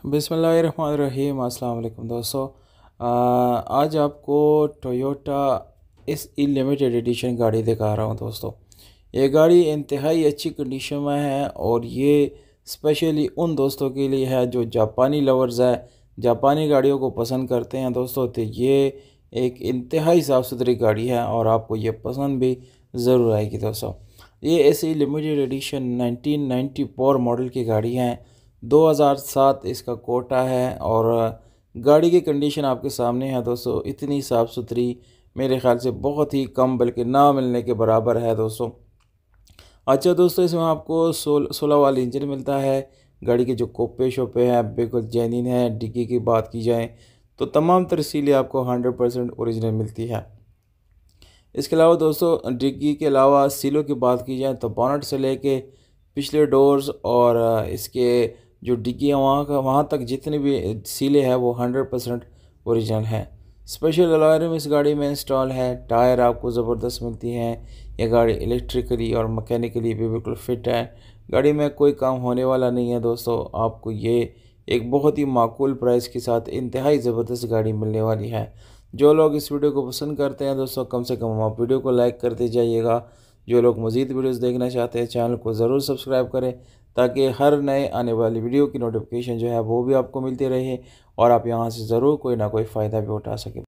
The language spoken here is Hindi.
बिस्मिल्लाहिर्रहमानिर्रहीम। अस्सलाम वालेकुम दोस्तों। आज आपको टोयोटा SE लिमिटेड एडिशन गाड़ी दिखा रहा हूँ दोस्तों। ये गाड़ी इंतहाई अच्छी कंडीशन में है और ये स्पेशली उन दोस्तों के लिए है जो जापानी लवर्स है, जापानी गाड़ियों को पसंद करते हैं दोस्तों। तो ये एक इंतहाई साफ़ सुथरी गाड़ी है और आपको ये पसंद भी ज़रूर आएगी दोस्तों। ये SE लिमिटेड एडिशन 1994 मॉडल की गाड़ी है। 2007 इसका कोटा है और गाड़ी की कंडीशन आपके सामने है दोस्तों। इतनी साफ़ सुथरी मेरे ख्याल से बहुत ही कम बल्कि ना मिलने के बराबर है दोस्तों। अच्छा दोस्तों, इसमें आपको 16 वाली इंजन मिलता है। गाड़ी के जो कोपे शोपे हैं बिल्कुल जेन्युइन है। डिग्गी की बात की जाए तो तमाम तरसीलें आपको 100% ओरिजिनल मिलती है। इसके अलावा दोस्तों, डिग्गी के अलावा सीलों की बात की जाए तो बोनट से लेके पिछले डोर्स और इसके जो डिग्गी है वहाँ तक जितनी भी सीलें हैं वो 100% ओरिजिनल हैं। स्पेशल अलॉय इस गाड़ी में इंस्टॉल है। टायर आपको ज़बरदस्त मिलती हैं। यह गाड़ी इलेक्ट्रिकली और मैकेनिकली भी बिल्कुल फिट है। गाड़ी में कोई काम होने वाला नहीं है दोस्तों। आपको ये एक बहुत ही माकूल प्राइस के साथ इंतहाई ज़बरदस्त गाड़ी मिलने वाली है। जो लोग इस वीडियो को पसंद करते हैं दोस्तों, कम से कम आप वीडियो को लाइक करते जाइएगा। जो लोग मज़ीद वीडियोस देखना चाहते हैं चैनल को ज़रूर सब्सक्राइब करें ताकि हर नए आने वाली वीडियो की नोटिफिकेशन जो है वो भी आपको मिलती रहे और आप यहाँ से ज़रूर कोई ना कोई फ़ायदा भी उठा सकें।